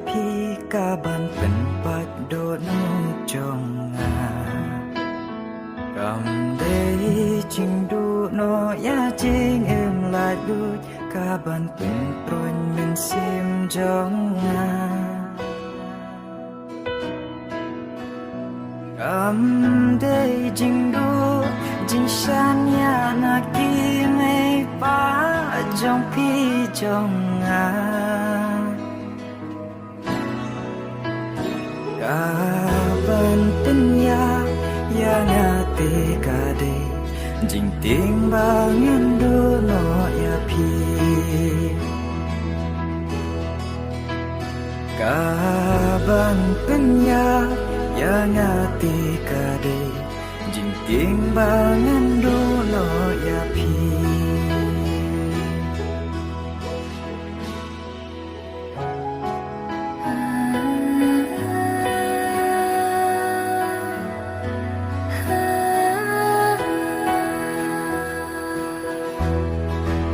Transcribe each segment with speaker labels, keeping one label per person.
Speaker 1: พี่กาบันเป็นปัดโดนจงกำได้จริงดูโนยาจริงลายดูกาบันเป็นปรนเป็นซิมจงกำได้จริงดูจริงฉันยานากีไม่ป้าจงพี่จงKaban tenya yang hati kade jing timbangan duno ya pi Kaban tenya yang hati kade jing timbangan duno ya pi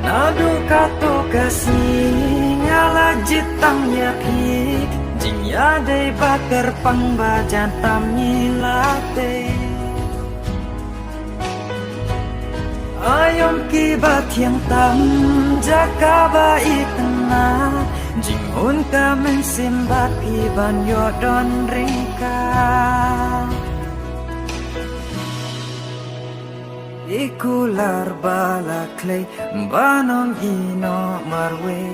Speaker 1: Nadu kato kasih ngala jitangnya pi Jinya day bakar pang bajan tam nilate Ayom kibat yang tam jaka baik na Jingun ka mensimbat kiban yodon ringka Ikular balaklay banong ino marwe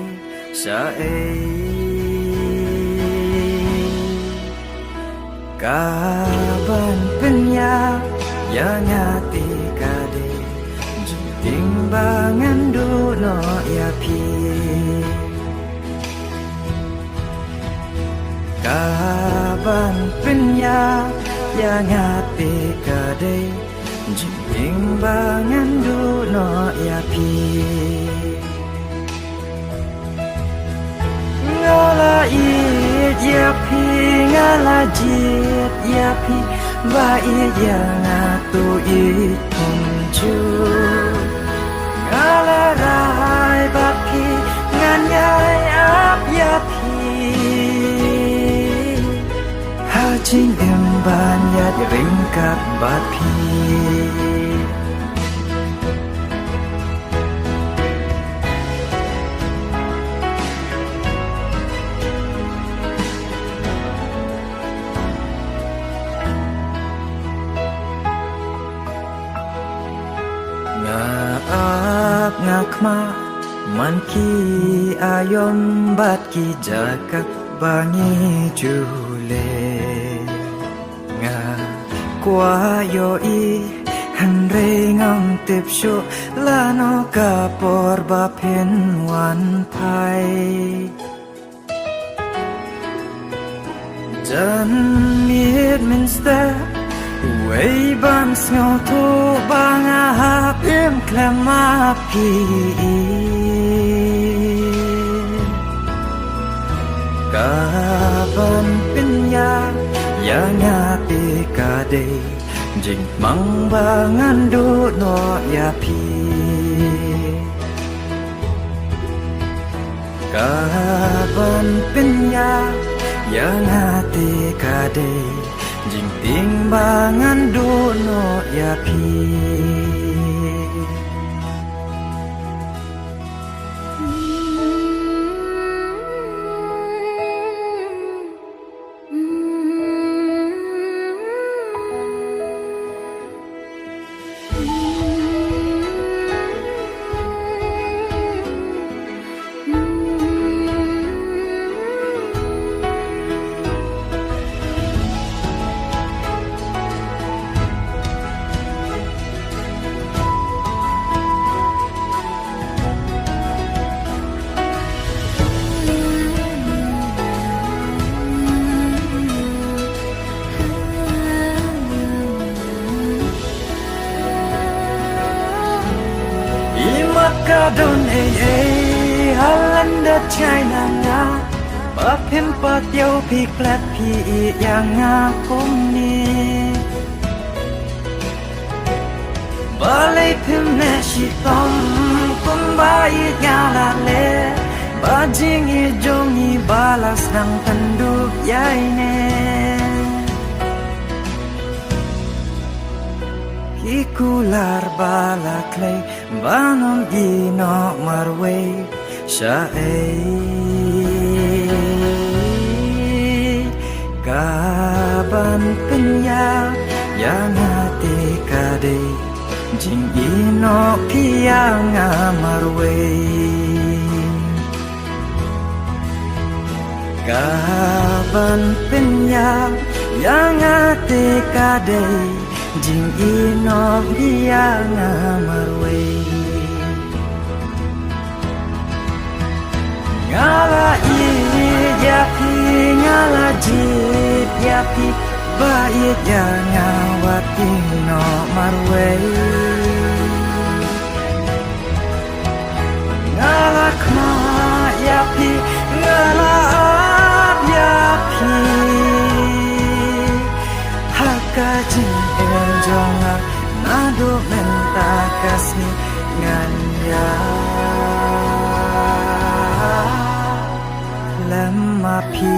Speaker 1: sa Kaban penya yang hati kade timbangan duno ya pi Kaban penya yang hati kade timbangan duno ya pi ngala it ya pi ngala jit ya pi ba it ya ngatu it kunju ngala rai ba pi ngan yai ap ya pi ha jing em ban ya ring kap ba pi Ngaap ngakma man ki ayom bat ki jaka bangi jule nga kwa yo i hanre ngam tip sho lano ka por ba pen wan pai jan miet minster Way ban ngau thu bang hap em klama pi Kaban pinya yang hati kade jing mang bangan du no ya pi Kaban pinya yang hati kade jing timbangan duno ya pi Kadon Halanda China nga Bapim pat yaw piklat pi yang ngakum ni Balay pim na si tom Kumbayit nga la le bajing ijong balas ng tanduk yay ne Ikular balaklay banon gino marway siya ay kaban kanya yang hati kadai jing ino piyang marway kaban kanya yang hati kadai jing ino piyang marway ngala yapi ngala jit yapi bait yang ngawati no marway ngala kma yapi ngala ab yapi haka jing enjonga nado menta kasih nganya Lemapi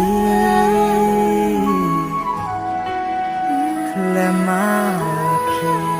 Speaker 1: Lemapi